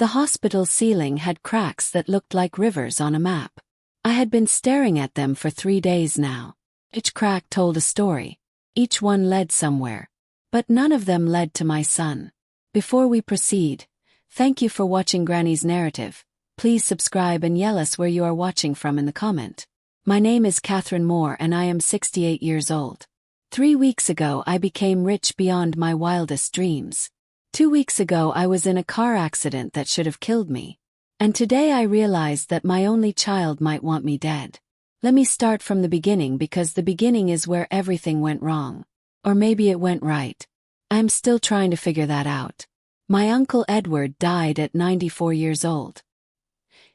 The hospital ceiling had cracks that looked like rivers on a map. I had been staring at them for 3 days now. Each crack told a story. Each one led somewhere. But none of them led to my son. Before we proceed, thank you for watching Granny's narrative. Please subscribe and yell us where you are watching from in the comment. My name is Catherine Moore and I am 68 years old. 3 weeks ago I became rich beyond my wildest dreams. 2 weeks ago I was in a car accident that should have killed me. And today I realized that my only child might want me dead. Let me start from the beginning because the beginning is where everything went wrong. Or maybe it went right. I'm still trying to figure that out. My uncle Edward died at 94 years old.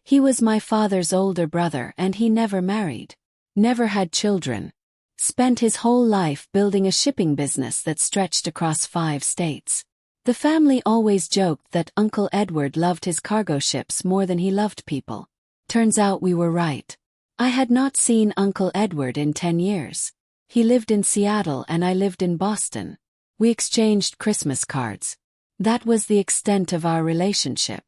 He was my father's older brother and he never married. Never had children. Spent his whole life building a shipping business that stretched across 5 states. The family always joked that Uncle Edward loved his cargo ships more than he loved people. Turns out we were right. I had not seen Uncle Edward in 10 years. He lived in Seattle and I lived in Boston. We exchanged Christmas cards. That was the extent of our relationship.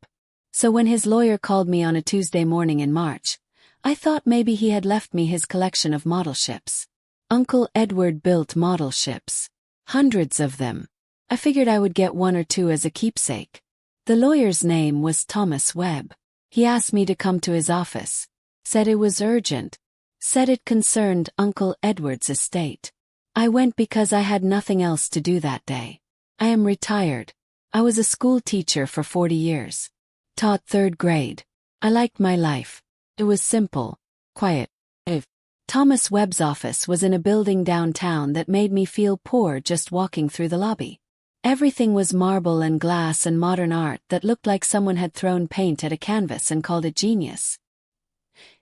So when his lawyer called me on a Tuesday morning in March, I thought maybe he had left me his collection of model ships. Uncle Edward built model ships. Hundreds of them. I figured I would get 1 or 2 as a keepsake. The lawyer's name was Thomas Webb. He asked me to come to his office. Said it was urgent. Said it concerned Uncle Edward's estate. I went because I had nothing else to do that day. I am retired. I was a school teacher for 40 years. Taught 3rd grade. I liked my life. It was simple. Quiet. Thomas Webb's office was in a building downtown that made me feel poor just walking through the lobby. Everything was marble and glass and modern art that looked like someone had thrown paint at a canvas and called it genius.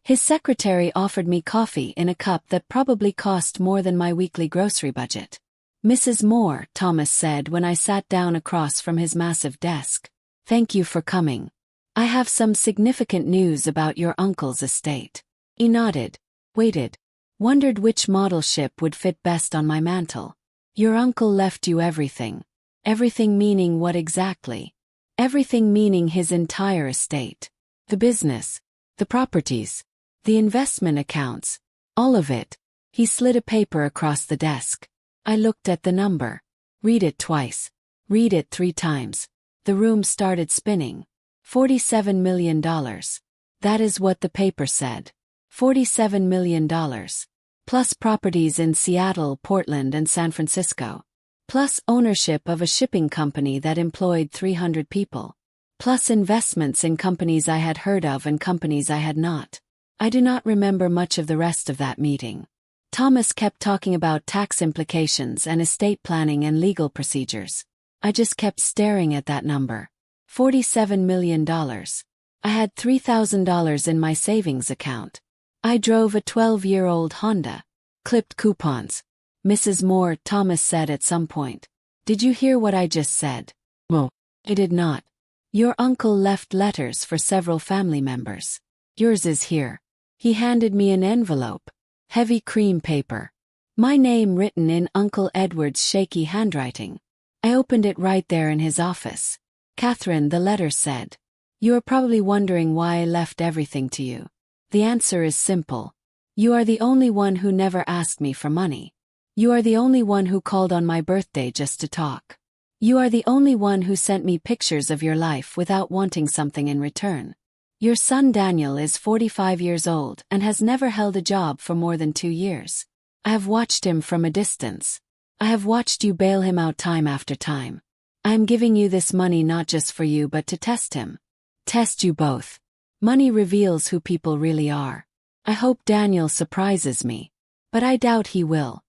His secretary offered me coffee in a cup that probably cost more than my weekly grocery budget. "Mrs. Moore," Thomas said when I sat down across from his massive desk. "Thank you for coming. I have some significant news about your uncle's estate." He nodded, waited, wondered which model ship would fit best on my mantle. "Your uncle left you everything." Everything meaning what exactly? Everything meaning his entire estate. The business. The properties. The investment accounts. All of it. He slid a paper across the desk. I looked at the number. Read it twice. Read it 3 times. The room started spinning. $47 million. That is what the paper said. $47 million. Plus properties in Seattle, Portland, and San Francisco. Plus ownership of a shipping company that employed 300 people. Plus investments in companies I had heard of and companies I had not. I do not remember much of the rest of that meeting. Thomas kept talking about tax implications and estate planning and legal procedures. I just kept staring at that number. $47 million. I had $3,000 in my savings account. I drove a 12-year-old Honda. Clipped coupons. "Mrs. Moore," Thomas said at some point. "Did you hear what I just said?" "Well, I did not." "Your uncle left letters for several family members. Yours is here." He handed me an envelope. Heavy cream paper. My name written in Uncle Edward's shaky handwriting. I opened it right there in his office. "Catherine," the letter said. "You are probably wondering why I left everything to you. The answer is simple. You are the only one who never asked me for money. You are the only one who called on my birthday just to talk. You are the only one who sent me pictures of your life without wanting something in return. Your son Daniel is 45 years old and has never held a job for more than 2 years. I have watched him from a distance. I have watched you bail him out time after time. I am giving you this money not just for you but to test him. Test you both. Money reveals who people really are. I hope Daniel surprises me. But I doubt he will.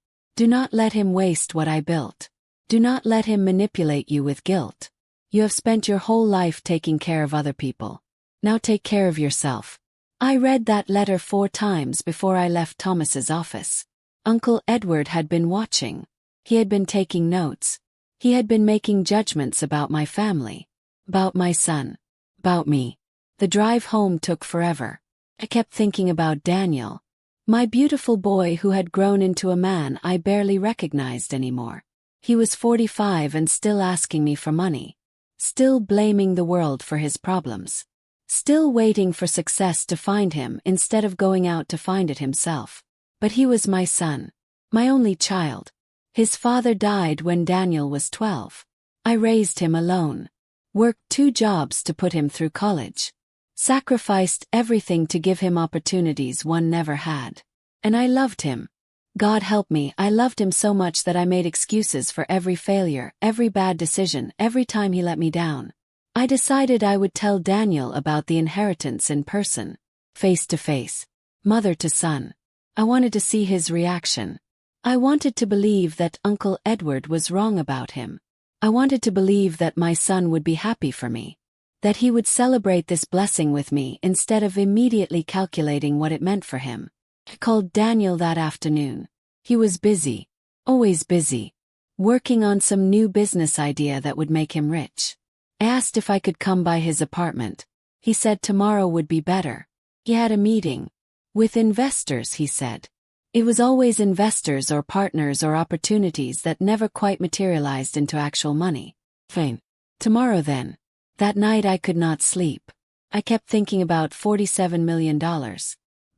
Do not let him waste what I built. Do not let him manipulate you with guilt. You have spent your whole life taking care of other people. Now take care of yourself." I read that letter 4 times before I left Thomas's office. Uncle Edward had been watching. He had been taking notes. He had been making judgments about my family. About my son. About me. The drive home took forever. I kept thinking about Daniel. My beautiful boy who had grown into a man I barely recognized anymore. He was 45 and still asking me for money. still blaming the world for his problems, still waiting for success to find him instead of going out to find it himself. But he was my son, my only child. His father died when Daniel was 12. I raised him alone, worked 2 jobs to put him through college, sacrificed everything to give him opportunities one never had. And I loved him. God help me, I loved him so much that I made excuses for every failure, every bad decision, every time he let me down. I decided I would tell Daniel about the inheritance in person, face to face, mother to son. I wanted to see his reaction. I wanted to believe that Uncle Edward was wrong about him. I wanted to believe that my son would be happy for me, that he would celebrate this blessing with me instead of immediately calculating what it meant for him. I called Daniel that afternoon. He was busy, always busy, working on some new business idea that would make him rich. I asked if I could come by his apartment. He said tomorrow would be better. He had a meeting with investors, he said. It was always investors or partners or opportunities that never quite materialized into actual money. Fine. Tomorrow then. That night I could not sleep. I kept thinking about $47 million.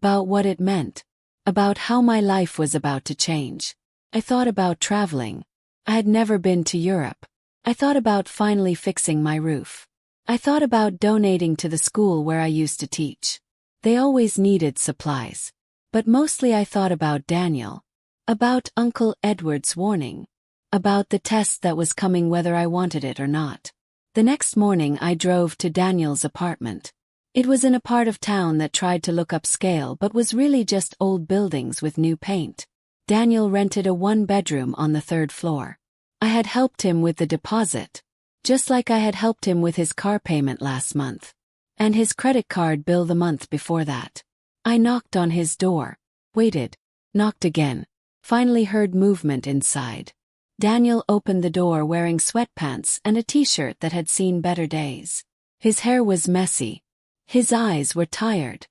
About what it meant. About how my life was about to change. I thought about traveling. I had never been to Europe. I thought about finally fixing my roof. I thought about donating to the school where I used to teach. They always needed supplies. But mostly I thought about Daniel. About Uncle Edward's warning. About the test that was coming whether I wanted it or not. The next morning I drove to Daniel's apartment. It was in a part of town that tried to look upscale but was really just old buildings with new paint. Daniel rented a 1-bedroom on the 3rd floor. I had helped him with the deposit, just like I had helped him with his car payment last month, and his credit card bill the month before that. I knocked on his door, waited, knocked again, finally heard movement inside. Daniel opened the door wearing sweatpants and a t-shirt that had seen better days. His hair was messy. His eyes were tired.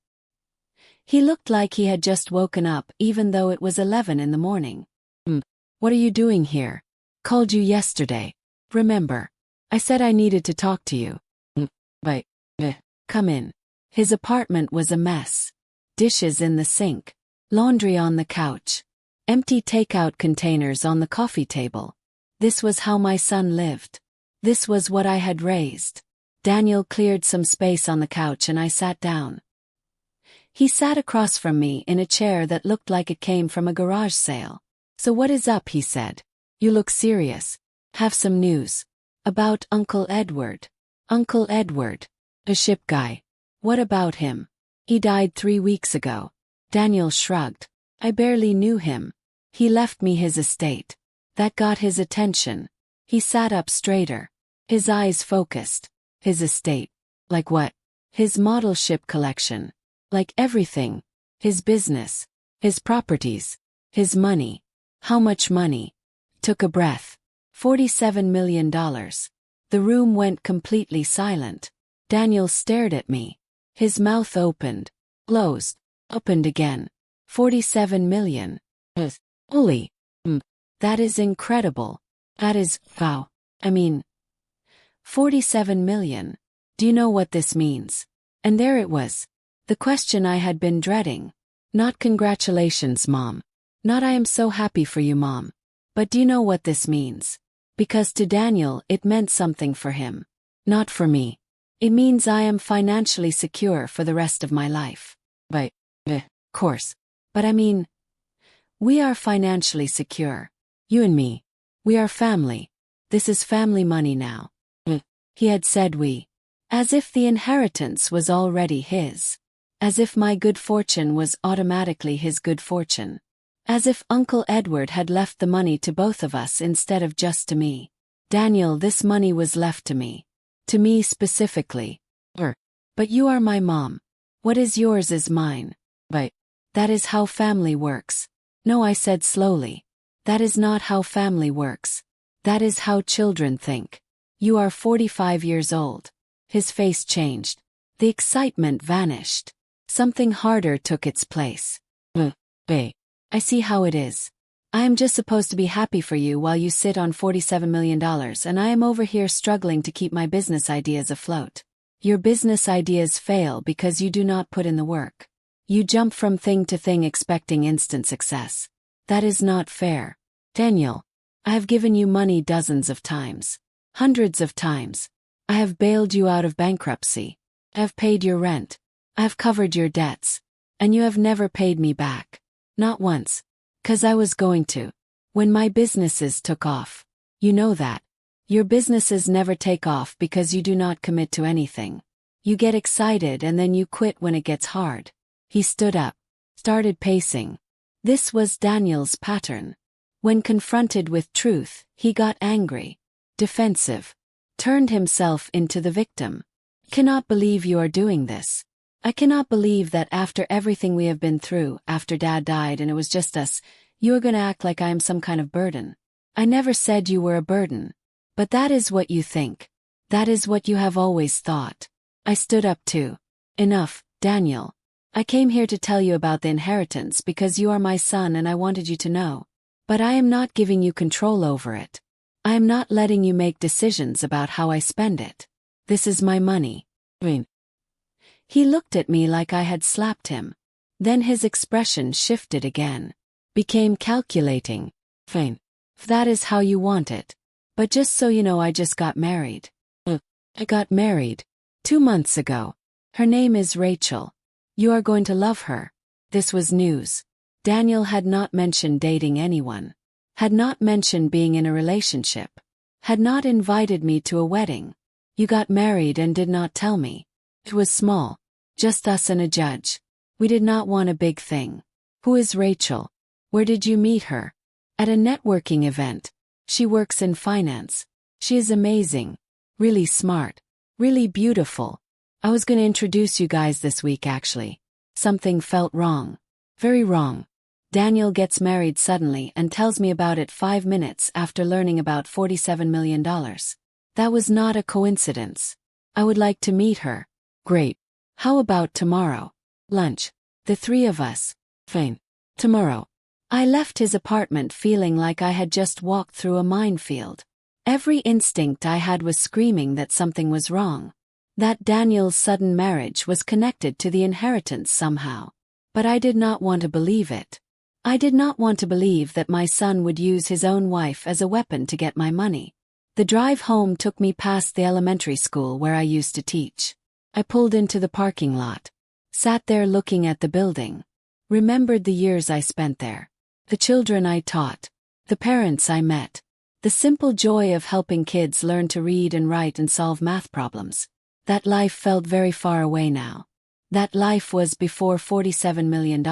He looked like he had just woken up even though it was 11 in the morning. What are you doing here? Called you yesterday. Remember? I said I needed to talk to you. But, come in. His apartment was a mess. Dishes in the sink. Laundry on the couch. Empty takeout containers on the coffee table. This was how my son lived. This was what I had raised. Daniel cleared some space on the couch and I sat down. He sat across from me in a chair that looked like it came from a garage sale. So what is up, he said. You look serious. Have some news. About Uncle Edward. Uncle Edward. A ship guy. What about him? He died 3 weeks ago. Daniel shrugged. I barely knew him. He left me his estate. That got his attention. He sat up straighter. His eyes focused. His estate. Like what? His model ship collection. Like everything. His business. His properties. His money. How much money? Took a breath. $47 million. The room went completely silent. Daniel stared at me. His mouth opened. Closed. Opened again. 47 million. Holy. That is incredible. That is, wow. I mean, 47 million. Do you know what this means? And there it was. The question I had been dreading. Not congratulations, Mom. Not I am so happy for you, Mom. But do you know what this means? Because to Daniel it meant something for him. Not for me. It means I am financially secure for the rest of my life. But, of course. But I mean, we are financially secure. You and me. We are family. This is family money now. He had said we. As if the inheritance was already his. As if my good fortune was automatically his good fortune. As if Uncle Edward had left the money to both of us instead of just to me. Daniel, this money was left to me. To me specifically. But you are my mom. What is yours is mine. But that is how family works. No, I said slowly. That is not how family works. That is how children think. You are 45 years old. His face changed. The excitement vanished. Something harder took its place. I see how it is. I am just supposed to be happy for you while you sit on $47 million, and I am over here struggling to keep my business ideas afloat. Your business ideas fail because you do not put in the work. You jump from thing to thing expecting instant success. That is not fair. Daniel, I have given you money dozens of times. Hundreds of times. I have bailed you out of bankruptcy. I have paid your rent. I have covered your debts. And you have never paid me back. Not once. 'Cause I was going to. When my businesses took off. You know that. Your businesses never take off because you do not commit to anything. You get excited and then you quit when it gets hard. He stood up. Started pacing. This was Daniel's pattern. When confronted with truth, he got angry. Defensive. Turned himself into the victim. Cannot believe you are doing this. I cannot believe that after everything we have been through, after Dad died and it was just us, you are gonna act like I am some kind of burden. I never said you were a burden. But that is what you think. That is what you have always thought. I stood up too. Enough, Daniel. I came here to tell you about the inheritance because you are my son and I wanted you to know. But I am not giving you control over it. I am not letting you make decisions about how I spend it. This is my money. He looked at me like I had slapped him. Then his expression shifted again. Became calculating. Fine. If that is how you want it. But just so you know, I just got married. I got married 2 months ago. Her name is Rachel. You are going to love her. This was news. Daniel had not mentioned dating anyone. Had not mentioned being in a relationship. Had not invited me to a wedding. You got married and did not tell me. It was small. Just us and a judge. We did not want a big thing. Who is Rachel? Where did you meet her? At a networking event. She works in finance. She is amazing. Really smart. Really beautiful. I was going to introduce you guys this week actually. Something felt wrong. Very wrong. Daniel gets married suddenly and tells me about it 5 minutes after learning about $47 million. That was not a coincidence. I would like to meet her. Great. How about tomorrow? Lunch. The 3 of us. Fine. Tomorrow. I left his apartment feeling like I had just walked through a minefield. Every instinct I had was screaming that something was wrong. That Daniel's sudden marriage was connected to the inheritance somehow. But I did not want to believe it. I did not want to believe that my son would use his own wife as a weapon to get my money. The drive home took me past the elementary school where I used to teach. I pulled into the parking lot. Sat there looking at the building. Remembered the years I spent there. The children I taught. The parents I met. The simple joy of helping kids learn to read and write and solve math problems. That life felt very far away now. That life was before $47 million.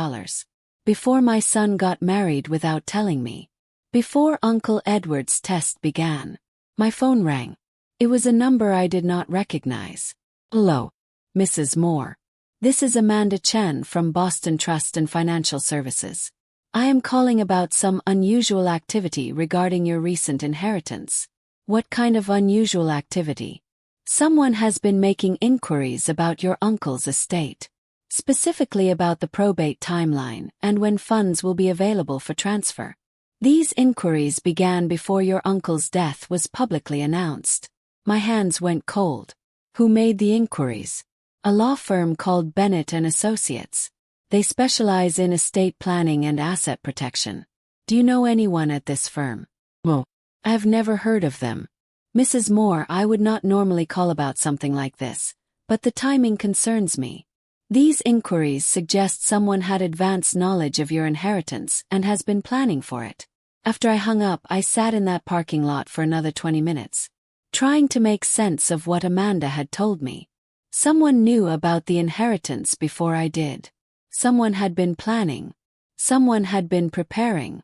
Before my son got married without telling me. Before Uncle Edward's test began. My phone rang. It was a number I did not recognize. Hello, Mrs. Moore. This is Amanda Chen from Boston Trust and Financial Services. I am calling about some unusual activity regarding your recent inheritance. What kind of unusual activity? Someone has been making inquiries about your uncle's estate. Specifically about the probate timeline and when funds will be available for transfer. These inquiries began before your uncle's death was publicly announced. My hands went cold. Who made the inquiries? A law firm called Bennett & Associates. They specialize in estate planning and asset protection. Do you know anyone at this firm? Well, I have never heard of them. Mrs. Moore, I would not normally call about something like this, but the timing concerns me. These inquiries suggest someone had advanced knowledge of your inheritance and has been planning for it. After I hung up, I sat in that parking lot for another 20 minutes, trying to make sense of what Amanda had told me. Someone knew about the inheritance before I did. Someone had been planning. Someone had been preparing.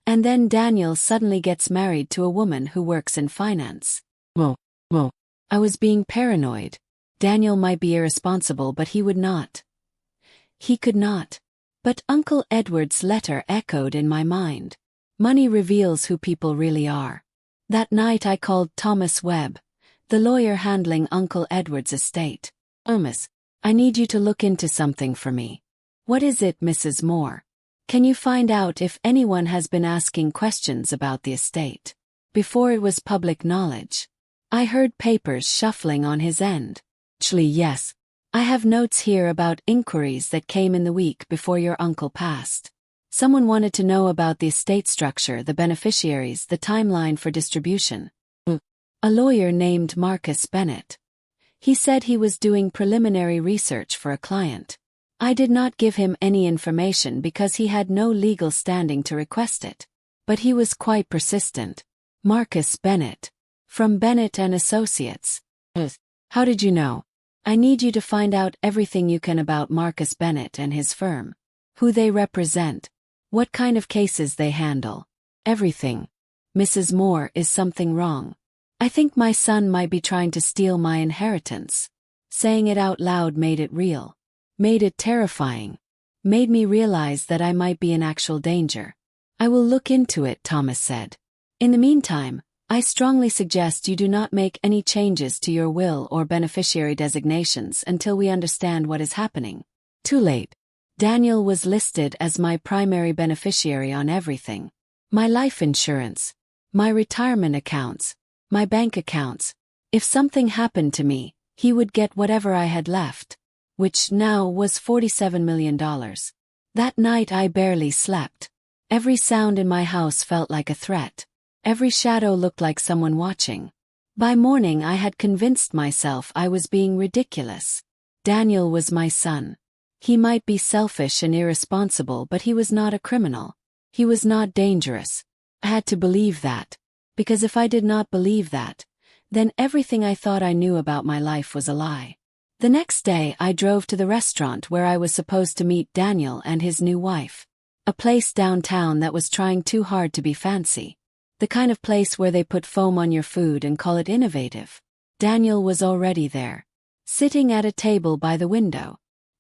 And then Daniel suddenly gets married to a woman who works in finance. Well, I was being paranoid. Daniel might be irresponsible, but he would not. He could not. But Uncle Edward's letter echoed in my mind. Money reveals who people really are. That night I called Thomas Webb, the lawyer handling Uncle Edward's estate. Thomas, I need you to look into something for me. What is it, Mrs. Moore? Can you find out if anyone has been asking questions about the estate? Before it was public knowledge. I heard papers shuffling on his end. Actually, yes. I have notes here about inquiries that came in the week before your uncle passed. Someone wanted to know about the estate structure, the beneficiaries, the timeline for distribution. A lawyer named Marcus Bennett. He said he was doing preliminary research for a client. I did not give him any information because he had no legal standing to request it. But he was quite persistent. Marcus Bennett. From Bennett and Associates. How did you know? I need you to find out everything you can about Marcus Bennett and his firm. Who they represent. What kind of cases they handle. Everything. Mrs. Moore, is something wrong? I think my son might be trying to steal my inheritance. Saying it out loud made it real. Made it terrifying. Made me realize that I might be in actual danger. I will look into it, Thomas said. In the meantime, I strongly suggest you do not make any changes to your will or beneficiary designations until we understand what is happening. Too late. Daniel was listed as my primary beneficiary on everything. My life insurance. My retirement accounts. My bank accounts. If something happened to me, he would get whatever I had left. Which now was $47 million. That night I barely slept. Every sound in my house felt like a threat. Every shadow looked like someone watching. By morning I had convinced myself I was being ridiculous. Daniel was my son. He might be selfish and irresponsible, but he was not a criminal. He was not dangerous. I had to believe that. Because if I did not believe that, then everything I thought I knew about my life was a lie. The next day I drove to the restaurant where I was supposed to meet Daniel and his new wife. A place downtown that was trying too hard to be fancy. The kind of place where they put foam on your food and call it innovative. Daniel was already there, sitting at a table by the window.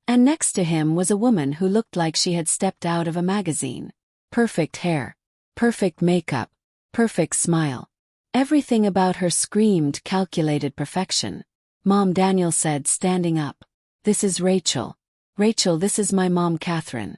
And next to him was a woman who looked like she had stepped out of a magazine. Perfect hair. Perfect makeup. Perfect smile. Everything about her screamed calculated perfection. Mom, Daniel said, standing up. This is Rachel. Rachel, this is my mom, Catherine.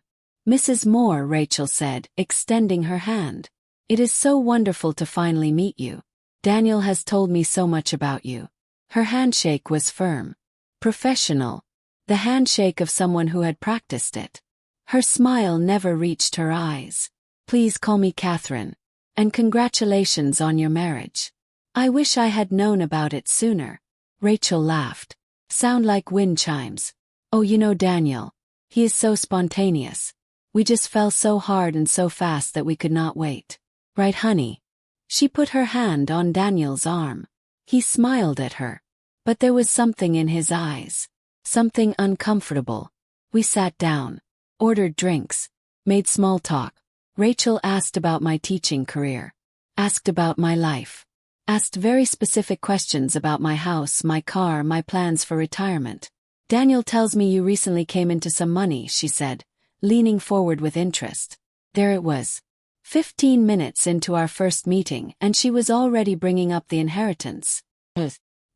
Mrs. Moore, Rachel said, extending her hand. It is so wonderful to finally meet you. Daniel has told me so much about you. Her handshake was firm. Professional. The handshake of someone who had practiced it. Her smile never reached her eyes. Please call me Catherine. And congratulations on your marriage. I wish I had known about it sooner. Rachel laughed. Sound like wind chimes. Oh, you know Daniel. He is so spontaneous. We just fell so hard and so fast that we could not wait. Right, honey? She put her hand on Daniel's arm. He smiled at her. But there was something in his eyes. Something uncomfortable. We sat down. Ordered drinks. Made small talk. Rachel asked about my teaching career. Asked about my life. Asked very specific questions about my house, my car, my plans for retirement. Daniel tells me you recently came into some money, she said, leaning forward with interest. There it was. 15 minutes into our first meeting and she was already bringing up the inheritance.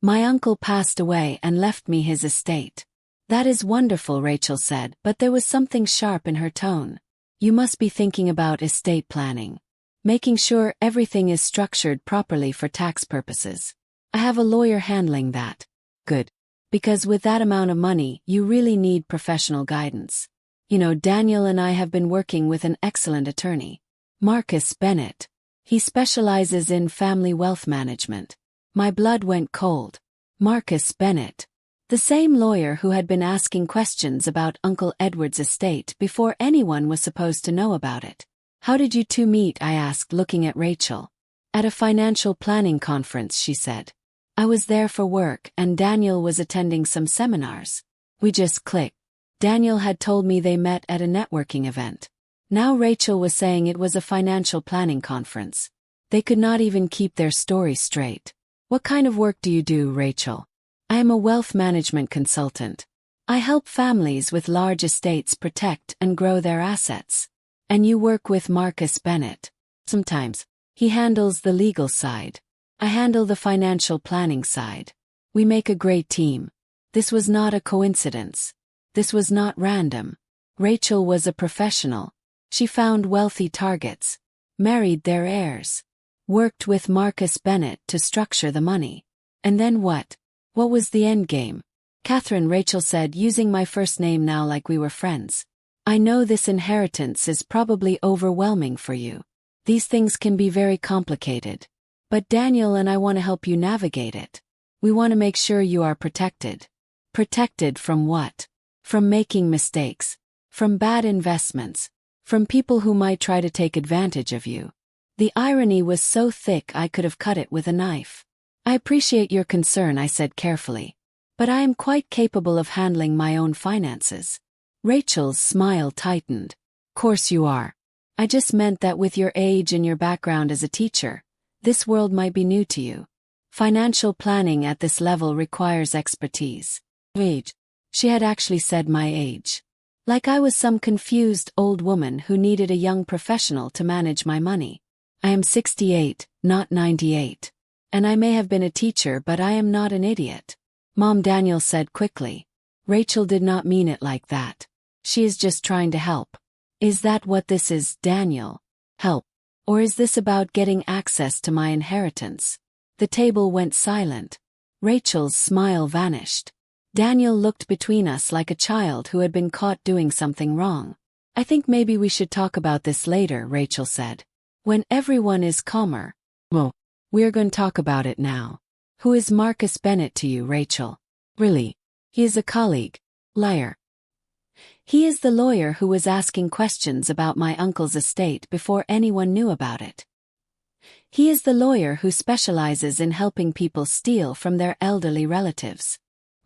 My uncle passed away and left me his estate. That is wonderful, Rachel said, but there was something sharp in her tone. You must be thinking about estate planning. Making sure everything is structured properly for tax purposes. I have a lawyer handling that. Good. Because with that amount of money, you really need professional guidance. You know, Daniel and I have been working with an excellent attorney. Marcus Bennett. He specializes in family wealth management. My blood went cold. Marcus Bennett. The same lawyer who had been asking questions about Uncle Edward's estate before anyone was supposed to know about it. How did you two meet? I asked, looking at Rachel. At a financial planning conference, she said. I was there for work and Daniel was attending some seminars. We just clicked. Daniel had told me they met at a networking event. Now Rachel was saying it was a financial planning conference. They could not even keep their story straight. What kind of work do you do, Rachel? I am a wealth management consultant. I help families with large estates protect and grow their assets. And you work with Marcus Bennett. Sometimes. He handles the legal side. I handle the financial planning side. We make a great team. This was not a coincidence. This was not random. Rachel was a professional. She found wealthy targets, married their heirs, worked with Marcus Bennett to structure the money. And then what? What was the end game? Catherine, Rachel said, using my first name now like we were friends. I know this inheritance is probably overwhelming for you. These things can be very complicated. But Daniel and I want to help you navigate it. We want to make sure you are protected. Protected from what? From making mistakes. From bad investments. From people who might try to take advantage of you. The irony was so thick I could have cut it with a knife. I appreciate your concern, I said carefully. But I am quite capable of handling my own finances. Rachel's smile tightened. Course you are. I just meant that with your age and your background as a teacher, this world might be new to you. Financial planning at this level requires expertise. Age. She had actually said my age. Like I was some confused old woman who needed a young professional to manage my money. I am 68, not 98. And I may have been a teacher, but I am not an idiot. Mom, Daniel said quickly. Rachel did not mean it like that. She is just trying to help. Is that what this is, Daniel? Help. Or is this about getting access to my inheritance? The table went silent. Rachel's smile vanished. Daniel looked between us like a child who had been caught doing something wrong. I think maybe we should talk about this later, Rachel said. When everyone is calmer. Well, we're going to talk about it now. Who is Marcus Bennett to you, Rachel? Really? He is a colleague. Liar. He is the lawyer who was asking questions about my uncle's estate before anyone knew about it. He is the lawyer who specializes in helping people steal from their elderly relatives.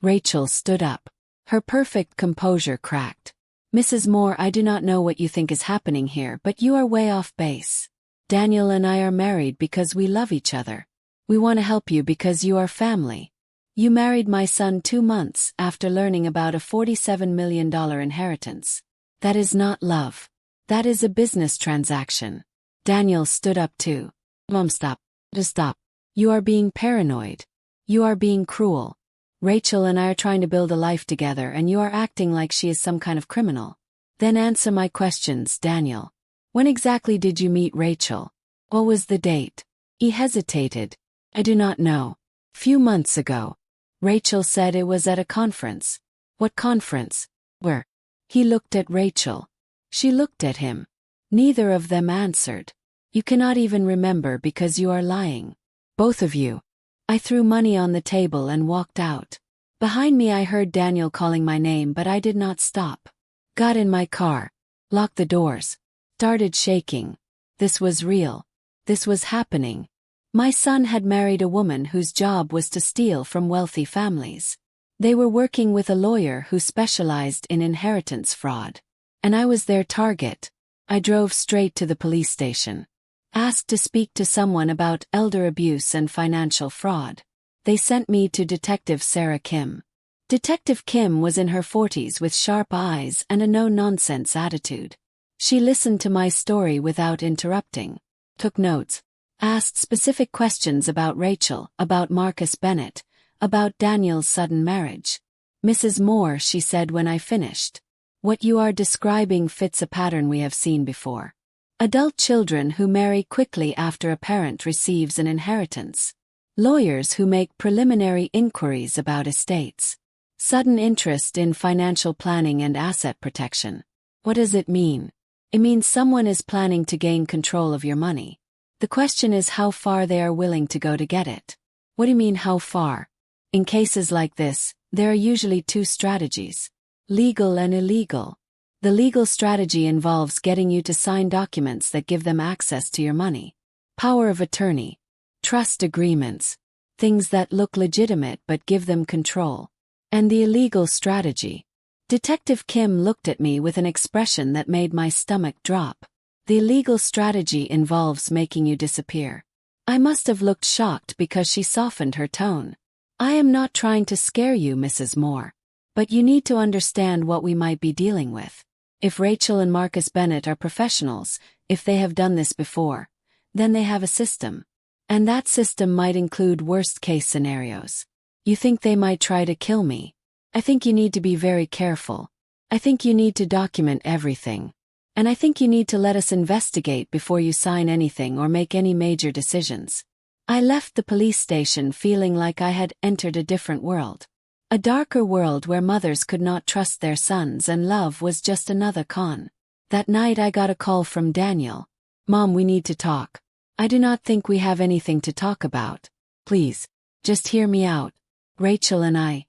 Rachel stood up. Her perfect composure cracked. Mrs. Moore, I do not know what you think is happening here, but you are way off base. Daniel and I are married because we love each other. We want to help you because you are family. You married my son 2 months after learning about a $47 million inheritance. That is not love. That is a business transaction. Daniel stood up too. Mom, stop. Just stop. You are being paranoid. You are being cruel. Rachel and I are trying to build a life together and you are acting like she is some kind of criminal. Then answer my questions, Daniel. When exactly did you meet Rachel? What was the date? He hesitated. I do not know. Few months ago. Rachel said it was at a conference. What conference? Where? He looked at Rachel. She looked at him. Neither of them answered. You cannot even remember because you are lying. Both of you. I threw money on the table and walked out. Behind me I heard Daniel calling my name, but I did not stop. Got in my car. Locked the doors. Started shaking. This was real. This was happening. My son had married a woman whose job was to steal from wealthy families. They were working with a lawyer who specialized in inheritance fraud. And I was their target. I drove straight to the police station. Asked to speak to someone about elder abuse and financial fraud. They sent me to Detective Sarah Kim. Detective Kim was in her 40s with sharp eyes and a no-nonsense attitude. She listened to my story without interrupting. Took notes. Asked specific questions about Rachel, about Marcus Bennett, about Daniel's sudden marriage. Mrs. Moore, she said when I finished. What you are describing fits a pattern we have seen before. Adult children who marry quickly after a parent receives an inheritance. Lawyers who make preliminary inquiries about estates. Sudden interest in financial planning and asset protection. What does it mean? It means someone is planning to gain control of your money. The question is how far they are willing to go to get it. What do you mean how far? In cases like this, there are usually 2 strategies. Legal and illegal. The legal strategy involves getting you to sign documents that give them access to your money. Power of attorney. Trust agreements. Things that look legitimate but give them control. And the illegal strategy. Detective Kim looked at me with an expression that made my stomach drop. The illegal strategy involves making you disappear. I must have looked shocked because she softened her tone. I am not trying to scare you, Mrs. Moore. But you need to understand what we might be dealing with. If Rachel and Marcus Bennett are professionals, if they have done this before, then they have a system. And that system might include worst-case scenarios. You think they might try to kill me? I think you need to be very careful. I think you need to document everything. And I think you need to let us investigate before you sign anything or make any major decisions. I left the police station feeling like I had entered a different world. A darker world where mothers could not trust their sons and love was just another con. That night I got a call from Daniel. Mom, we need to talk. I do not think we have anything to talk about. Please, just hear me out. Rachel and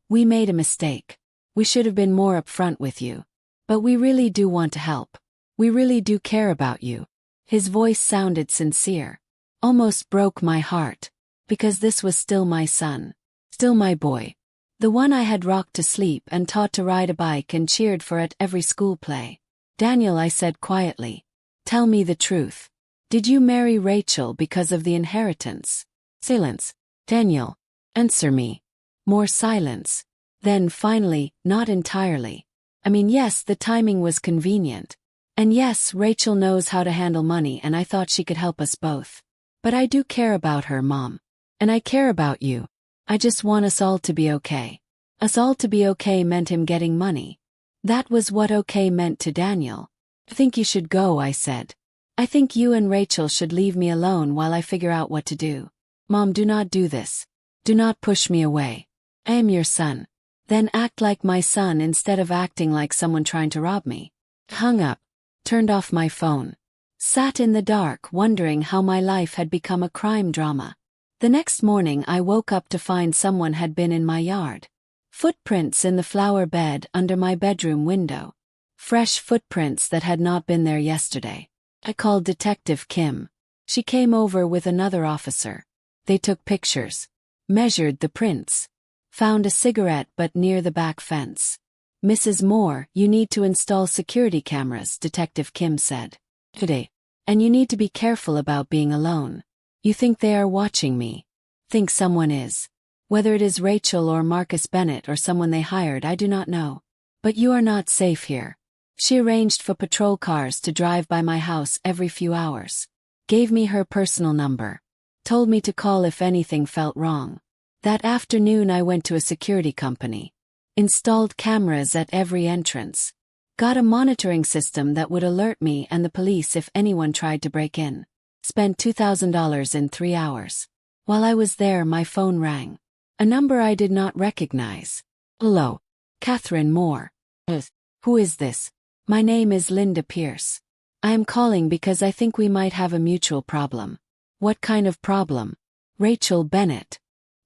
we made a mistake. We should have been more upfront with you. But we really do want to help. We really do care about you. His voice sounded sincere. Almost broke my heart. Because this was still my son. Still my boy. The one I had rocked to sleep and taught to ride a bike and cheered for at every school play. Daniel, I said quietly. Tell me the truth. Did you marry Rachel because of the inheritance? Silence. Daniel. Answer me. More silence. Then finally, not entirely. I mean, yes, the timing was convenient. And yes, Rachel knows how to handle money and I thought she could help us both. But I do care about her, Mom. And I care about you. I just want us all to be okay. Us all to be okay meant him getting money. That was what okay meant to Daniel. I think you should go, I said. I think you and Rachel should leave me alone while I figure out what to do. Mom, do not do this. Do not push me away. I am your son. Then act like my son instead of acting like someone trying to rob me. Hung up. Turned off my phone. Sat in the dark wondering how my life had become a crime drama. The next morning I woke up to find someone had been in my yard. Footprints in the flower bed under my bedroom window. Fresh footprints that had not been there yesterday. I called Detective Kim. She came over with another officer. They took pictures. Measured the prints. Found a cigarette butt near the back fence. Mrs. Moore, you need to install security cameras, Detective Kim said. Today. And you need to be careful about being alone. You think they are watching me. Think someone is. Whether it is Rachel or Marcus Bennett or someone they hired, I do not know. But you are not safe here. She arranged for patrol cars to drive by my house every few hours. Gave me her personal number. Told me to call if anything felt wrong. That afternoon I went to a security company. Installed cameras at every entrance. Got a monitoring system that would alert me and the police if anyone tried to break in. Spent $2,000 in 3 hours. While I was there, my phone rang. A number I did not recognize. Hello. Catherine Moore. Who is this? My name is Linda Pierce. I am calling because I think we might have a mutual problem. What kind of problem? Rachel Bennett.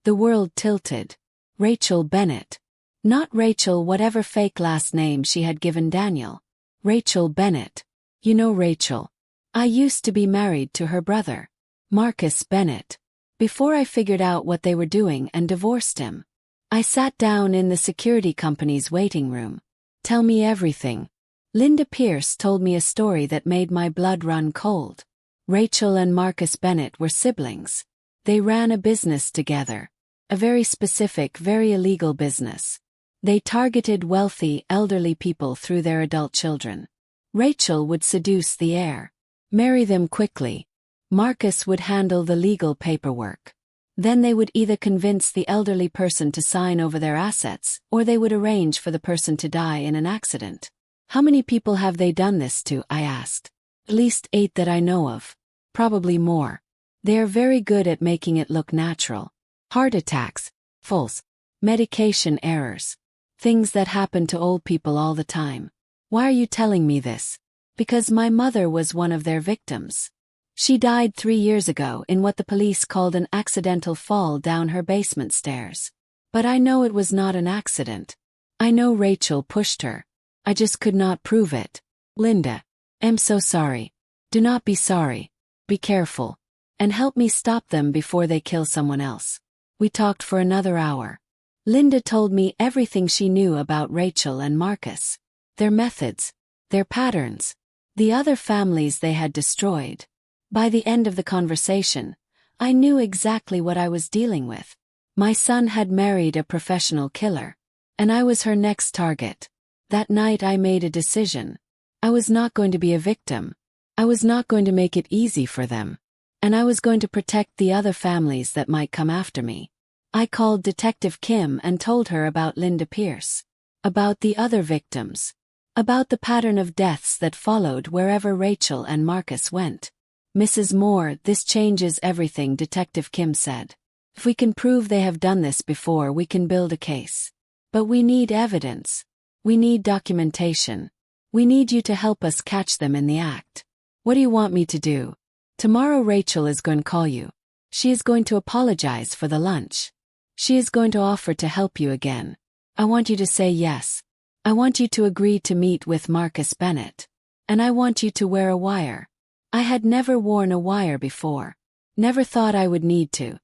The world tilted. Rachel Bennett. Not Rachel, whatever fake last name she had given Daniel. Rachel Bennett. You know Rachel. I used to be married to her brother, Marcus Bennett. Before I figured out what they were doing and divorced him. I sat down in the security company's waiting room. Tell me everything. Linda Pierce told me a story that made my blood run cold. Rachel and Marcus Bennett were siblings. They ran a business together. A very specific, very illegal business. They targeted wealthy, elderly people through their adult children. Rachel would seduce the heir. Marry them quickly. Marcus would handle the legal paperwork. Then they would either convince the elderly person to sign over their assets, or they would arrange for the person to die in an accident. How many people have they done this to? I asked. At least 8 that I know of. Probably more. They are very good at making it look natural. Heart attacks, false, medication errors. Things that happen to old people all the time. Why are you telling me this? Because my mother was one of their victims. She died 3 years ago in what the police called an accidental fall down her basement stairs. But I know it was not an accident. I know Rachel pushed her. I just could not prove it. Linda. I'm so sorry. Do not be sorry. Be careful. And help me stop them before they kill someone else. We talked for another hour. Linda told me everything she knew about Rachel and Marcus. Their methods. Their patterns. The other families they had destroyed. By the end of the conversation, I knew exactly what I was dealing with. My son had married a professional killer. And I was her next target. That night I made a decision. I was not going to be a victim. I was not going to make it easy for them. And I was going to protect the other families that might come after me. I called Detective Kim and told her about Linda Pierce. About the other victims. About the pattern of deaths that followed wherever Rachel and Marcus went. Mrs. Moore, this changes everything, Detective Kim said. If we can prove they have done this before, we can build a case. But we need evidence. We need documentation. We need you to help us catch them in the act. What do you want me to do? Tomorrow Rachel is going to call you. She is going to apologize for the lunch. She is going to offer to help you again. I want you to say yes. I want you to agree to meet with Marcus Bennett. And I want you to wear a wire. I had never worn a wire before. Never thought I would need to.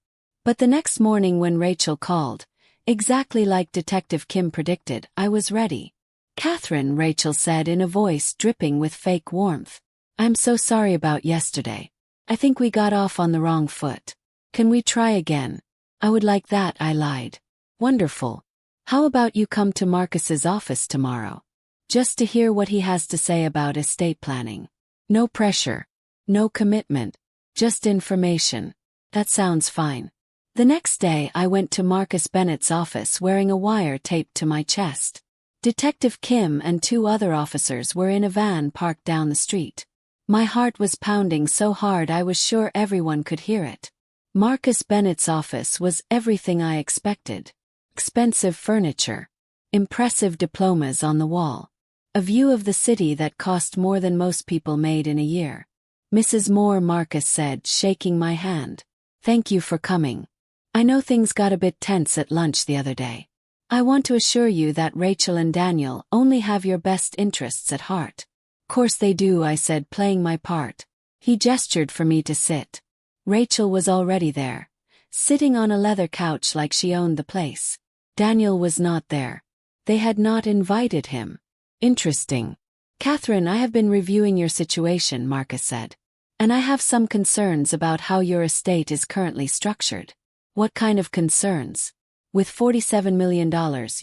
But the next morning when Rachel called, exactly like Detective Kim predicted, I was ready. Catherine, Rachel said in a voice dripping with fake warmth. I'm so sorry about yesterday. I think we got off on the wrong foot. Can we try again? I would like that, I lied. Wonderful. How about you come to Marcus's office tomorrow? Just to hear what he has to say about estate planning. No pressure. No commitment. Just information. That sounds fine. The next day I went to Marcus Bennett's office wearing a wire taped to my chest. Detective Kim and 2 other officers were in a van parked down the street. My heart was pounding so hard I was sure everyone could hear it. Marcus Bennett's office was everything I expected. Expensive furniture. Impressive diplomas on the wall. A view of the city that cost more than most people made in a year. Mrs. Moore, Marcus said, shaking my hand. Thank you for coming. I know things got a bit tense at lunch the other day. I want to assure you that Rachel and Daniel only have your best interests at heart. Course they do, I said, playing my part. He gestured for me to sit. Rachel was already there, sitting on a leather couch like she owned the place. Daniel was not there. They had not invited him. Interesting. Catherine, I have been reviewing your situation, Marcus said. And I have some concerns about how your estate is currently structured. What kind of concerns? With $47 million,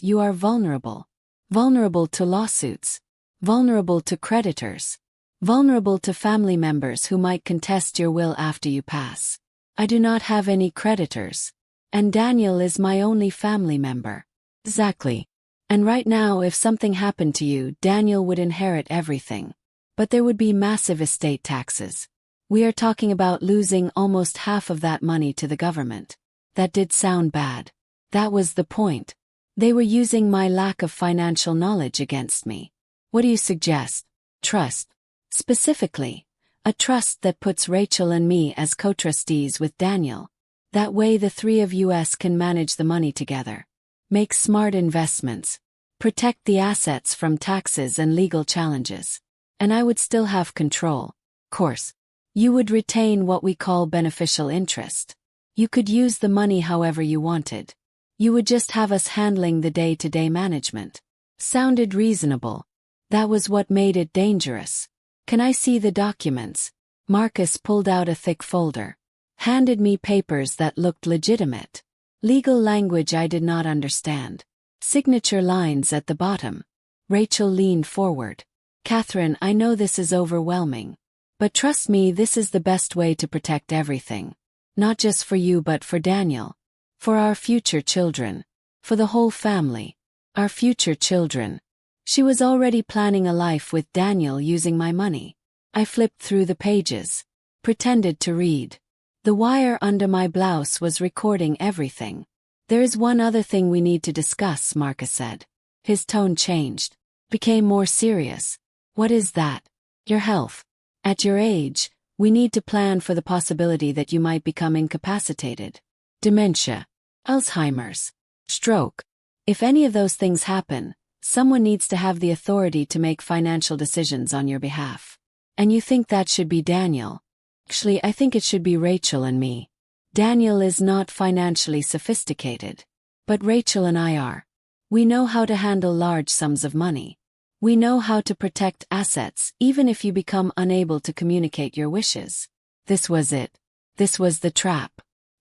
you are vulnerable. Vulnerable to lawsuits. Vulnerable to creditors. Vulnerable to family members who might contest your will after you pass. I do not have any creditors. And Daniel is my only family member. Exactly. And right now, if something happened to you, Daniel would inherit everything. But there would be massive estate taxes. We are talking about losing almost half of that money to the government. That did sound bad. That was the point. They were using my lack of financial knowledge against me. What do you suggest? Trust. Specifically, a trust that puts Rachel and me as co-trustees with Daniel. That way the 3 of us can manage the money together. Make smart investments. Protect the assets from taxes and legal challenges. And I would still have control. Course. You would retain what we call beneficial interest. You could use the money however you wanted. You would just have us handling the day-to-day management. Sounded reasonable. That was what made it dangerous. Can I see the documents? Marcus pulled out a thick folder. Handed me papers that looked legitimate. Legal language I did not understand. Signature lines at the bottom. Rachel leaned forward. Catherine, I know this is overwhelming. But trust me, this is the best way to protect everything. Not just for you but for Daniel. For our future children. For the whole family. Our future children. She was already planning a life with Daniel using my money. I flipped through the pages. Pretended to read. The wire under my blouse was recording everything. There is one other thing we need to discuss, Marcus said. His tone changed. Became more serious. What is that? Your health. At your age, we need to plan for the possibility that you might become incapacitated. Dementia. Alzheimer's. Stroke. If any of those things happen, someone needs to have the authority to make financial decisions on your behalf. And you think that should be Daniel? Actually, I think it should be Rachel and me. Daniel is not financially sophisticated. But Rachel and I are. We know how to handle large sums of money. We know how to protect assets even if you become unable to communicate your wishes. This was it. This was the trap.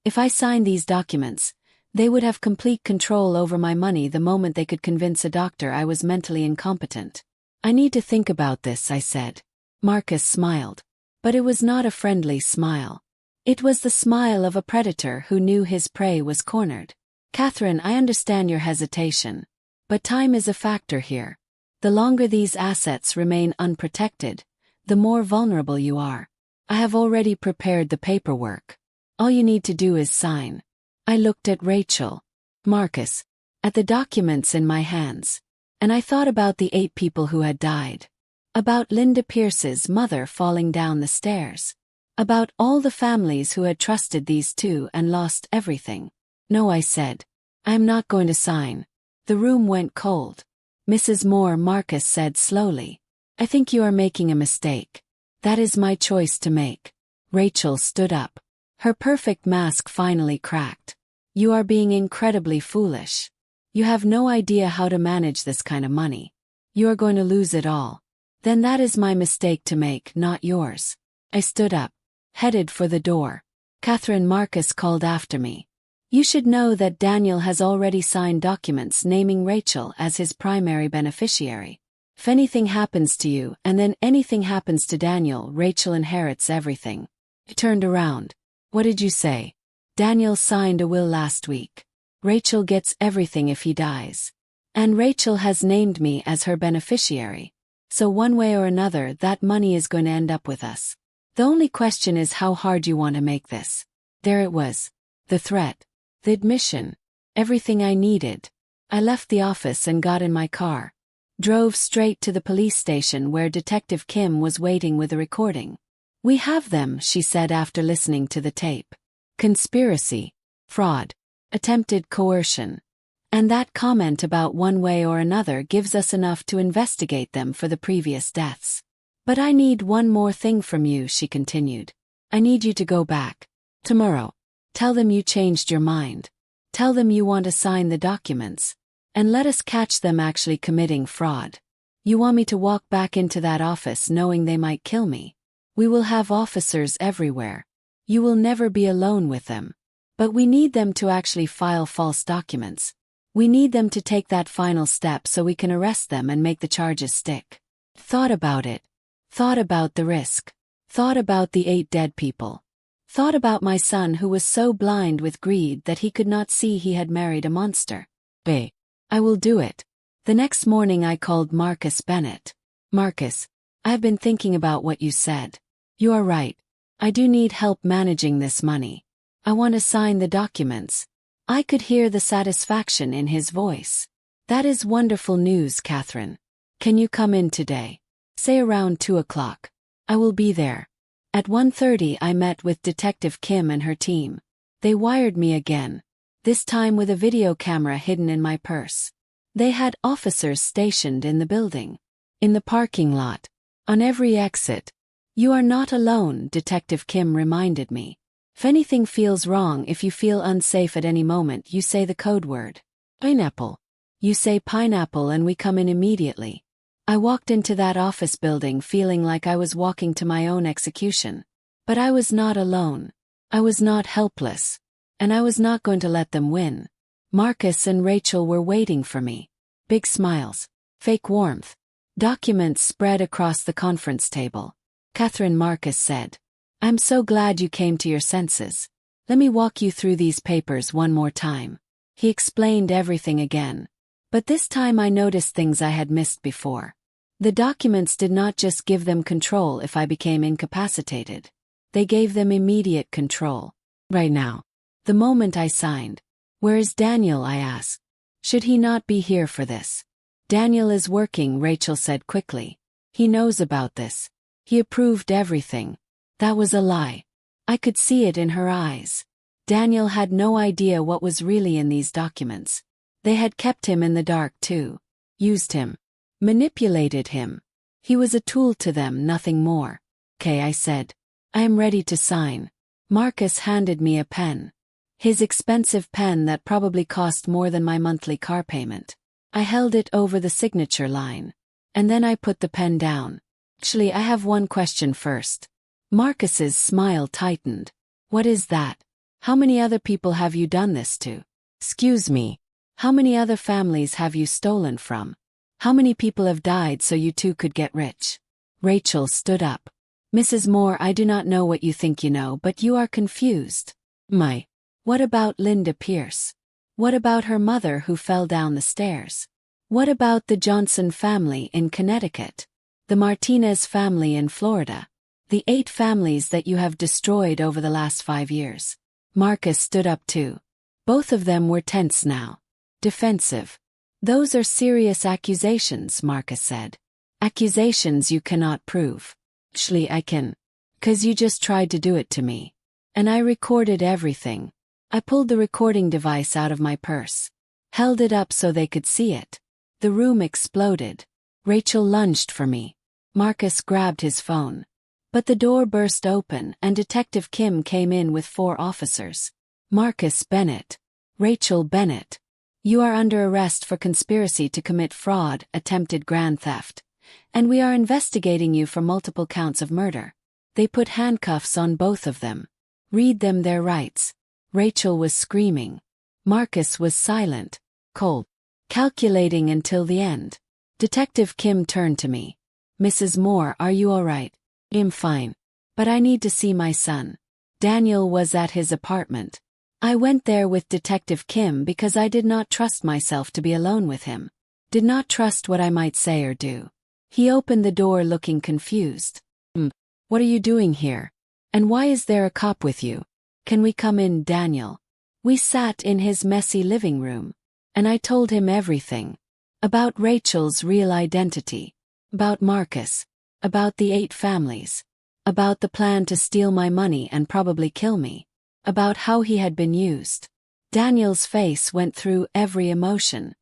If I signed these documents, they would have complete control over my money the moment they could convince a doctor I was mentally incompetent. I need to think about this, I said. Marcus smiled. But it was not a friendly smile. It was the smile of a predator who knew his prey was cornered. Catherine, I understand your hesitation. But time is a factor here. The longer these assets remain unprotected, the more vulnerable you are. I have already prepared the paperwork. All you need to do is sign. I looked at Rachel, Marcus, at the documents in my hands, and I thought about the 8 people who had died. About Linda Pierce's mother falling down the stairs. About all the families who had trusted these two and lost everything. No, I said. I am not going to sign. The room went cold. Mrs. Moore, Marcus said slowly. I think you are making a mistake. That is my choice to make. Rachel stood up. Her perfect mask finally cracked. You are being incredibly foolish. You have no idea how to manage this kind of money. You are going to lose it all. Then that is my mistake to make, not yours. I stood up, headed for the door. Catherine, Marcus called after me. You should know that Daniel has already signed documents naming Rachel as his primary beneficiary. If anything happens to you and then anything happens to Daniel, Rachel inherits everything. I turned around. What did you say? Daniel signed a will last week. Rachel gets everything if he dies. And Rachel has named me as her beneficiary. So one way or another that money is going to end up with us. The only question is how hard you want to make this. There it was. The threat. The admission. Everything I needed. I left the office and got in my car. Drove straight to the police station where Detective Kim was waiting with a recording. We have them, she said after listening to the tape. Conspiracy. Fraud. Attempted coercion. And that comment about one way or another gives us enough to investigate them for the previous deaths. But I need one more thing from you, she continued. I need you to go back. Tomorrow. Tell them you changed your mind. Tell them you want to sign the documents. And let us catch them actually committing fraud. You want me to walk back into that office knowing they might kill me. We will have officers everywhere. You will never be alone with them. But we need them to actually file false documents. We need them to take that final step so we can arrest them and make the charges stick. Thought about it. Thought about the risk. Thought about the 8 dead people. Thought about my son who was so blind with greed that he could not see he had married a monster. I will do it. The next morning I called Marcus Bennett. Marcus, I have been thinking about what you said. You are right. I do need help managing this money. I want to sign the documents. I could hear the satisfaction in his voice. That is wonderful news, Catherine. Can you come in today? Say around 2 o'clock. I will be there. At 1:30 I met with Detective Kim and her team. They wired me again. This time with a video camera hidden in my purse. They had officers stationed in the building. In the parking lot. On every exit. You are not alone, Detective Kim reminded me. If anything feels wrong, if you feel unsafe at any moment, you say the code word. Pineapple. You say pineapple and we come in immediately. I walked into that office building feeling like I was walking to my own execution. But I was not alone. I was not helpless. And I was not going to let them win. Marcus and Rachel were waiting for me. Big smiles. Fake warmth. Documents spread across the conference table. Catherine, Marcus said. I'm so glad you came to your senses. Let me walk you through these papers one more time. He explained everything again. But this time I noticed things I had missed before. The documents did not just give them control if I became incapacitated. They gave them immediate control. Right now. The moment I signed. Where is Daniel? I asked. Should he not be here for this? Daniel is working, Rachel said quickly. He knows about this. He approved everything. That was a lie. I could see it in her eyes. Daniel had no idea what was really in these documents. They had kept him in the dark too. Used him. Manipulated him. He was a tool to them, nothing more. Okay, I said. I am ready to sign. Marcus handed me a pen. His expensive pen that probably cost more than my monthly car payment. I held it over the signature line. And then I put the pen down. Actually, I have one question first. Marcus's smile tightened. What is that? How many other people have you done this to? Excuse me. How many other families have you stolen from? How many people have died so you too could get rich? Rachel stood up. Mrs. Moore, I do not know what you think you know, but you are confused. What about Linda Pierce? What about her mother who fell down the stairs? What about the Johnson family in Connecticut? The Martinez family in Florida? The 8 families that you have destroyed over the last 5 years? Marcus stood up too. Both of them were tense now. Defensive. Those are serious accusations, Marcus said. Accusations you cannot prove. Actually, I can. 'Cause you just tried to do it to me. And I recorded everything. I pulled the recording device out of my purse. Held it up so they could see it. The room exploded. Rachel lunged for me. Marcus grabbed his phone. But the door burst open and Detective Kim came in with 4 officers. Marcus Bennett. Rachel Bennett. You are under arrest for conspiracy to commit fraud, attempted grand theft. And we are investigating you for multiple counts of murder. They put handcuffs on both of them. Read them their rights. Rachel was screaming. Marcus was silent, cold, calculating until the end. Detective Kim turned to me. Mrs. Moore, are you all right? I'm fine. But I need to see my son. Daniel was at his apartment. I went there with Detective Kim because I did not trust myself to be alone with him. Did not trust what I might say or do. He opened the door looking confused. What are you doing here? And why is there a cop with you? Can we come in, Daniel? We sat in his messy living room. And I told him everything. About Rachel's real identity. About Marcus. About the 8 families. About the plan to steal my money and probably kill me. About how he had been used. Daniel's face went through every emotion.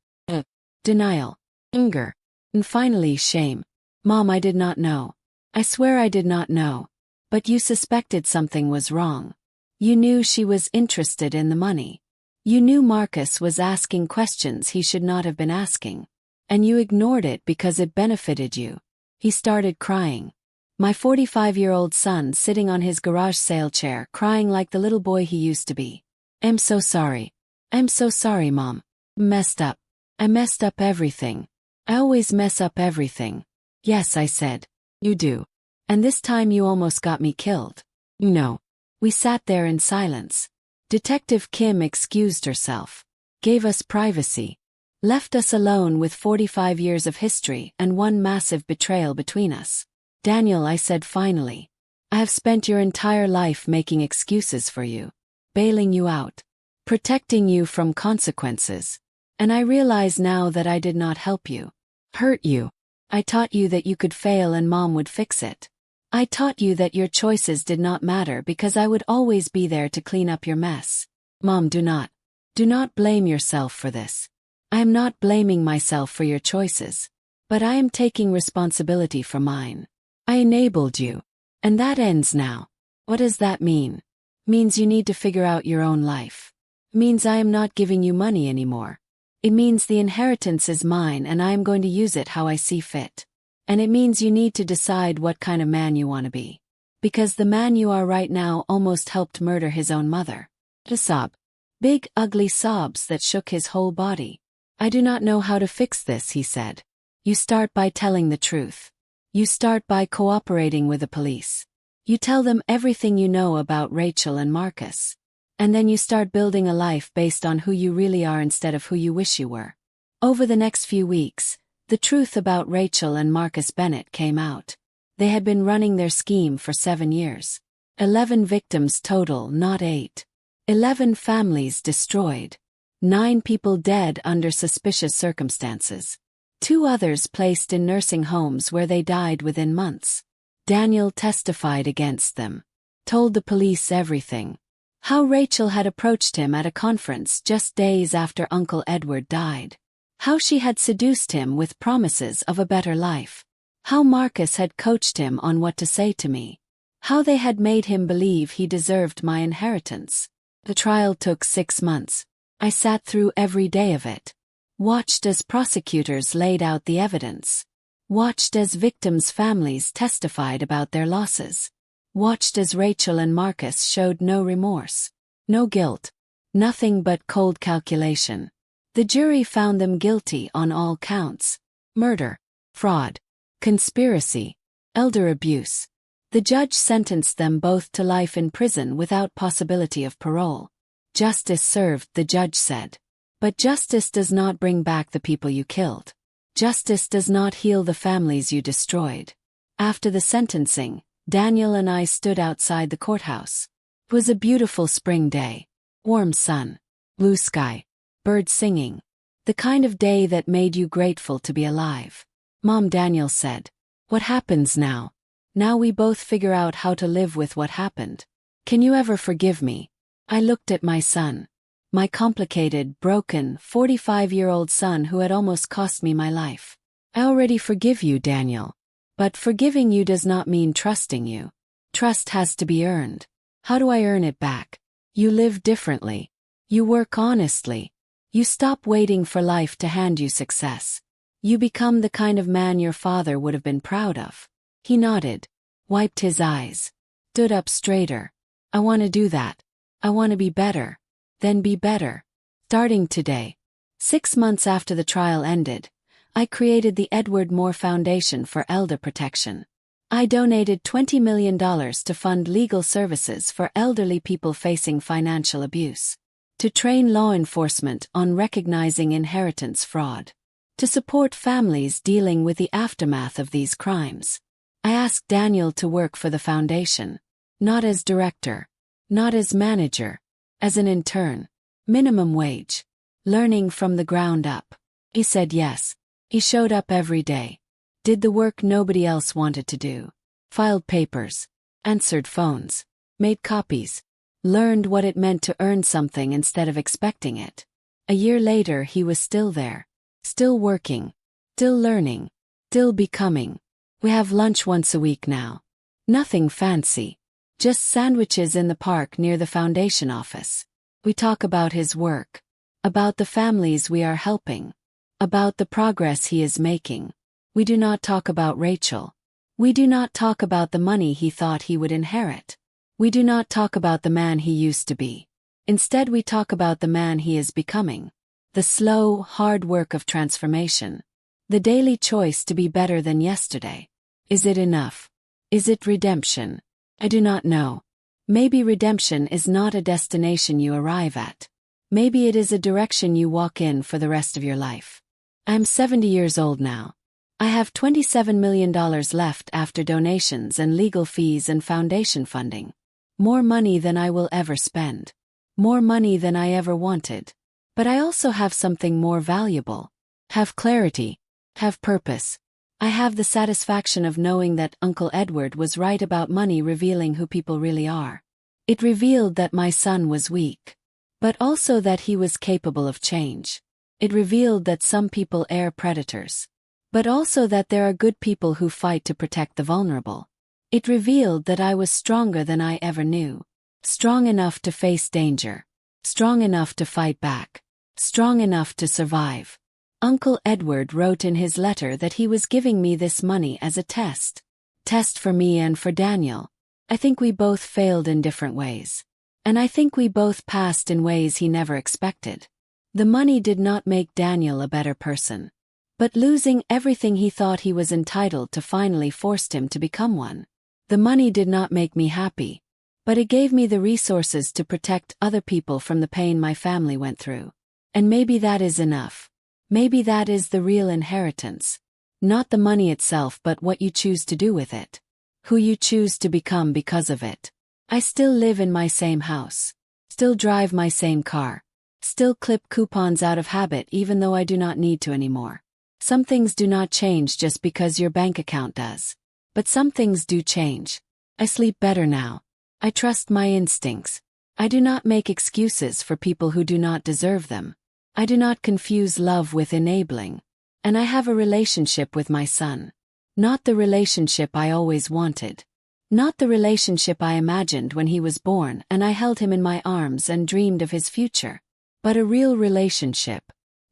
Denial. Anger. And finally shame. Mom, I did not know. I swear I did not know. But you suspected something was wrong. You knew she was interested in the money. You knew Marcus was asking questions he should not have been asking. And you ignored it because it benefited you. He started crying. My 45-year-old son sitting on his garage sale chair crying like the little boy he used to be. I'm so sorry. I'm so sorry, Mom. Messed up. I messed up everything. I always mess up everything. Yes, I said. You do. And this time you almost got me killed. No. We sat there in silence. Detective Kim excused herself. Gave us privacy. Left us alone with 45 years of history and one massive betrayal between us. Daniel, I said finally. I have spent your entire life making excuses for you. Bailing you out. Protecting you from consequences. And I realize now that I did not help you. Hurt you. I taught you that you could fail and Mom would fix it. I taught you that your choices did not matter because I would always be there to clean up your mess. Mom, do not blame yourself for this. I am not blaming myself for your choices. But I am taking responsibility for mine. I enabled you. And that ends now. What does that mean? Means you need to figure out your own life. Means I am not giving you money anymore. It means the inheritance is mine and I am going to use it how I see fit. And it means you need to decide what kind of man you want to be. Because the man you are right now almost helped murder his own mother. A sob. Big, ugly sobs that shook his whole body. I do not know how to fix this, he said. You start by telling the truth. You start by cooperating with the police. You tell them everything you know about Rachel and Marcus. And then you start building a life based on who you really are instead of who you wish you were. Over the next few weeks, the truth about Rachel and Marcus Bennett came out. They had been running their scheme for 7 years. 11 victims total, not 8. 11 families destroyed. 9 people dead under suspicious circumstances. 2 others placed in nursing homes where they died within months. Daniel testified against them. Told the police everything. How Rachel had approached him at a conference just days after Uncle Edward died. How she had seduced him with promises of a better life. How Marcus had coached him on what to say to me. How they had made him believe he deserved my inheritance. The trial took 6 months. I sat through every day of it. Watched as prosecutors laid out the evidence. Watched as victims' families testified about their losses. Watched as Rachel and Marcus showed no remorse. No guilt. Nothing but cold calculation. The jury found them guilty on all counts. Murder. Fraud. Conspiracy. Elder abuse. The judge sentenced them both to life in prison without possibility of parole. Justice served, the judge said. But justice does not bring back the people you killed. Justice does not heal the families you destroyed. After the sentencing, Daniel and I stood outside the courthouse. It was a beautiful spring day. Warm sun, blue sky, birds singing. The kind of day that made you grateful to be alive. Mom, Daniel said, "What happens now? Now we both figure out how to live with what happened. Can you ever forgive me?" I looked at my son. My complicated, broken, 45-year-old son who had almost cost me my life. "I already forgive you, Daniel. But forgiving you does not mean trusting you. Trust has to be earned. How do I earn it back? You live differently. You work honestly. You stop waiting for life to hand you success. You become the kind of man your father would have been proud of." He nodded, wiped his eyes, stood up straighter. "I want to do that. I want to be better. Then be better. Starting today." 6 months after the trial ended, I created the Edward Moore Foundation for Elder Protection. I donated $20 million to fund legal services for elderly people facing financial abuse, to train law enforcement on recognizing inheritance fraud, to support families dealing with the aftermath of these crimes. I asked Daniel to work for the foundation, not as director, not as manager, as an intern, minimum wage, learning from the ground up. He said yes. He showed up every day, did the work nobody else wanted to do, filed papers, answered phones, made copies, learned what it meant to earn something instead of expecting it. A year later he was still there, still working, still learning, still becoming. We have lunch once a week now. Nothing fancy, just sandwiches in the park near the foundation office. We talk about his work, about the families we are helping, about the progress he is making. We do not talk about Rachel. We do not talk about the money he thought he would inherit. We do not talk about the man he used to be. Instead, we talk about the man he is becoming. The slow, hard work of transformation. The daily choice to be better than yesterday. Is it enough? Is it redemption? I do not know. Maybe redemption is not a destination you arrive at. Maybe it is a direction you walk in for the rest of your life. I am 70 years old now. I have $27 million left after donations and legal fees and foundation funding. More money than I will ever spend. More money than I ever wanted. But I also have something more valuable. Have clarity. Have purpose. I have the satisfaction of knowing that Uncle Edward was right about money revealing who people really are. It revealed that my son was weak, but also that he was capable of change. It revealed that some people are predators, but also that there are good people who fight to protect the vulnerable. It revealed that I was stronger than I ever knew, strong enough to face danger, strong enough to fight back, strong enough to survive. Uncle Edward wrote in his letter that he was giving me this money as a test. Test for me and for Daniel. I think we both failed in different ways. And I think we both passed in ways he never expected. The money did not make Daniel a better person. But losing everything he thought he was entitled to finally forced him to become one. The money did not make me happy. But it gave me the resources to protect other people from the pain my family went through. And maybe that is enough. Maybe that is the real inheritance. Not the money itself, but what you choose to do with it. Who you choose to become because of it. I still live in my same house. Still drive my same car. Still clip coupons out of habit even though I do not need to anymore. Some things do not change just because your bank account does. But some things do change. I sleep better now. I trust my instincts. I do not make excuses for people who do not deserve them. I do not confuse love with enabling. And I have a relationship with my son. Not the relationship I always wanted. Not the relationship I imagined when he was born and I held him in my arms and dreamed of his future. But a real relationship.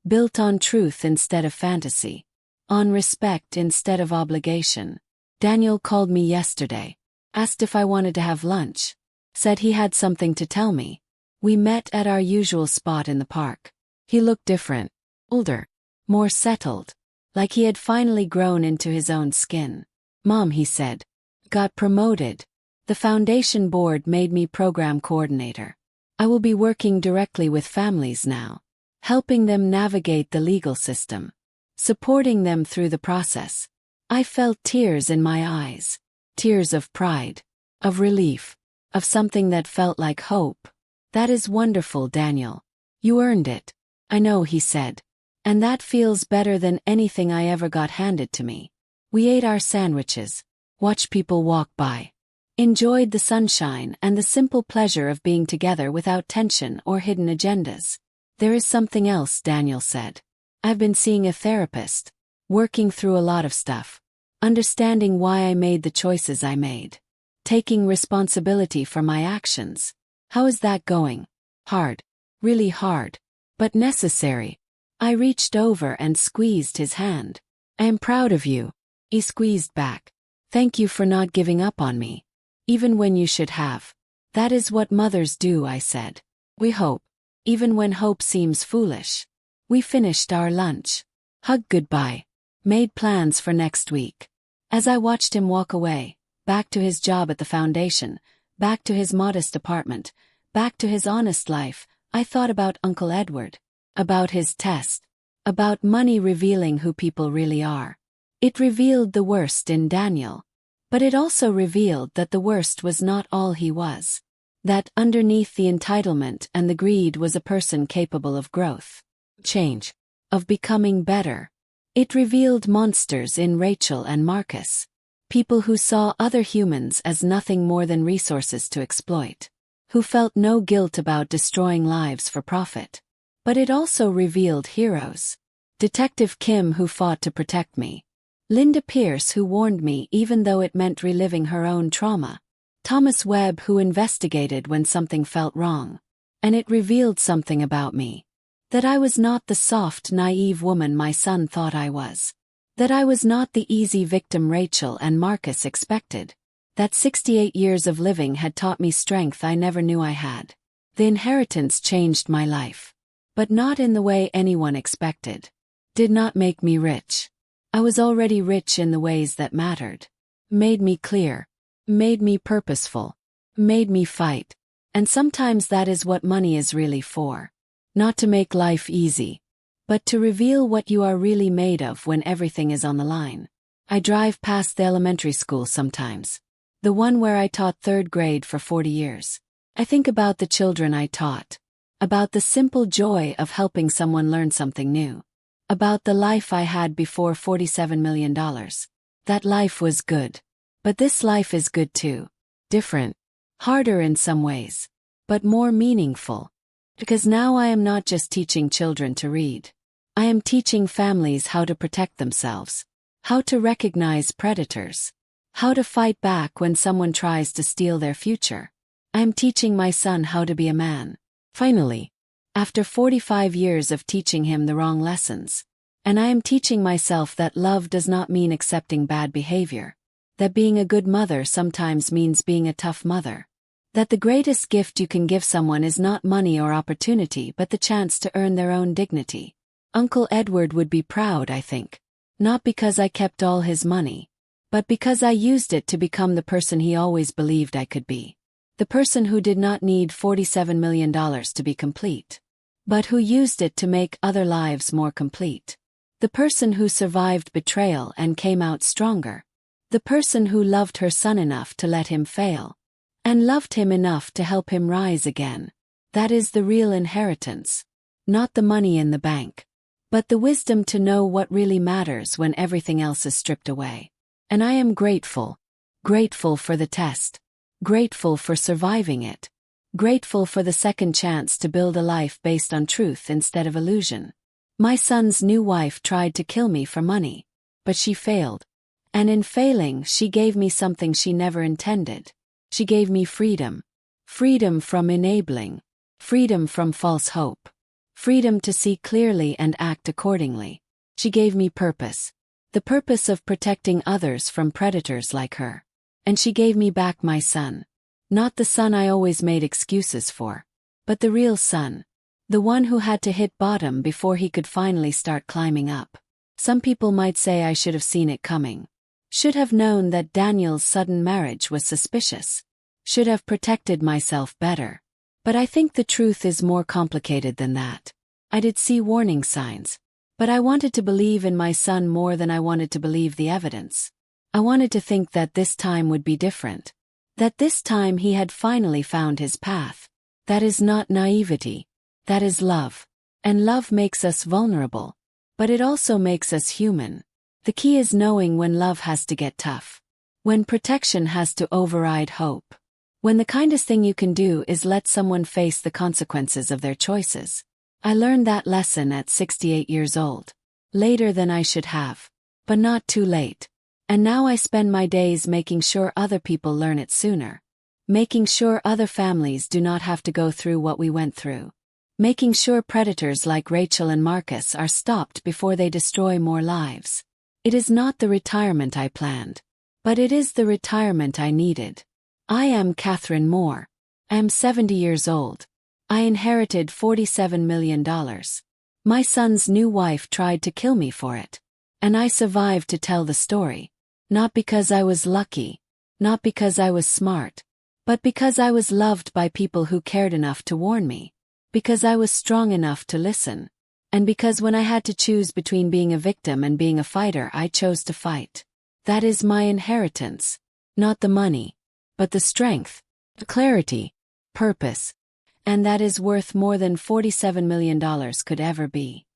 Built on truth instead of fantasy. On respect instead of obligation. Daniel called me yesterday. Asked if I wanted to have lunch. Said he had something to tell me. We met at our usual spot in the park. He looked different. Older. More settled. Like he had finally grown into his own skin. Mom, he said. Got promoted. The foundation board made me program coordinator. I will be working directly with families now. Helping them navigate the legal system. supporting them through the process. I felt tears in my eyes. Tears of pride, of relief, of something that felt like hope. "That is wonderful, Daniel. You earned it." "I know," he said. "And that feels better than anything I ever got handed to me." We ate our sandwiches, watched people walk by, enjoyed the sunshine and the simple pleasure of being together without tension or hidden agendas. "There is something else," Daniel said. "I've been seeing a therapist, working through a lot of stuff, understanding why I made the choices I made, taking responsibility for my actions." "How is that going?" "Hard. Really hard. But necessary." I reached over and squeezed his hand. "I am proud of you." He squeezed back. "Thank you for not giving up on me, even when you should have." "That is what mothers do," I said. "We hope, even when hope seems foolish." We finished our lunch, hugged goodbye, made plans for next week. As I watched him walk away, back to his job at the foundation, back to his modest apartment, back to his honest life, I thought about Uncle Edward, about his test, about money revealing who people really are. It revealed the worst in Daniel. But it also revealed that the worst was not all he was. That underneath the entitlement and the greed was a person capable of growth, change, of becoming better. It revealed monsters in Rachel and Marcus. People who saw other humans as nothing more than resources to exploit. Who felt no guilt about destroying lives for profit. But it also revealed heroes. Detective Kim, who fought to protect me. Linda Pierce, who warned me even though it meant reliving her own trauma. Thomas Webb, who investigated when something felt wrong. And it revealed something about me. That I was not the soft, naive woman my son thought I was. That I was not the easy victim Rachel and Marcus expected. That 68 years of living had taught me strength I never knew I had. The inheritance changed my life. But not in the way anyone expected. Did not make me rich. I was already rich in the ways that mattered. Made me clear. Made me purposeful. Made me fight. And sometimes that is what money is really for. Not to make life easy, but to reveal what you are really made of when everything is on the line. I drive past the elementary school sometimes. The one where I taught third grade for 40 years. I think about the children I taught. About the simple joy of helping someone learn something new. About the life I had before $47 million. That life was good. But this life is good too. Different. Harder in some ways. But more meaningful. Because now I am not just teaching children to read. I am teaching families how to protect themselves. How to recognize predators. How to fight back when someone tries to steal their future. I am teaching my son how to be a man. Finally. After 45 years of teaching him the wrong lessons. And I am teaching myself that love does not mean accepting bad behavior. That being a good mother sometimes means being a tough mother. That the greatest gift you can give someone is not money or opportunity but the chance to earn their own dignity. Uncle Edward would be proud, I think. Not because I kept all his money. But because I used it to become the person he always believed I could be. The person who did not need $47 million to be complete. But who used it to make other lives more complete. The person who survived betrayal and came out stronger. The person who loved her son enough to let him fail. And loved him enough to help him rise again. That is the real inheritance. Not the money in the bank. But the wisdom to know what really matters when everything else is stripped away. And I am grateful. Grateful for the test. Grateful for surviving it. Grateful for the second chance to build a life based on truth instead of illusion. My son's new wife tried to kill me for money. But she failed. And in failing, she gave me something she never intended. She gave me freedom. Freedom from enabling. Freedom from false hope. Freedom to see clearly and act accordingly. She gave me purpose. The purpose of protecting others from predators like her. And she gave me back my son. Not the son I always made excuses for. But the real son. The one who had to hit bottom before he could finally start climbing up. Some people might say I should have seen it coming. Should have known that Daniel's sudden marriage was suspicious. Should have protected myself better. But I think the truth is more complicated than that. I did see warning signs. But I wanted to believe in my son more than I wanted to believe the evidence. I wanted to think that this time would be different. That this time he had finally found his path. That is not naivety. That is love. And love makes us vulnerable. But it also makes us human. The key is knowing when love has to get tough. When protection has to override hope. When the kindest thing you can do is let someone face the consequences of their choices. I learned that lesson at 68 years old. Later than I should have. But not too late. And now I spend my days making sure other people learn it sooner. Making sure other families do not have to go through what we went through. Making sure predators like Rachel and Marcus are stopped before they destroy more lives. It is not the retirement I planned. But it is the retirement I needed. I am Catherine Moore. I am 70 years old. I inherited $47 million. My son's new wife tried to kill me for it. And I survived to tell the story. Not because I was lucky. Not because I was smart. But because I was loved by people who cared enough to warn me. Because I was strong enough to listen. And because when I had to choose between being a victim and being a fighter, I chose to fight. That is my inheritance. Not the money. But the strength, the clarity, purpose. And that is worth more than $47 million could ever be.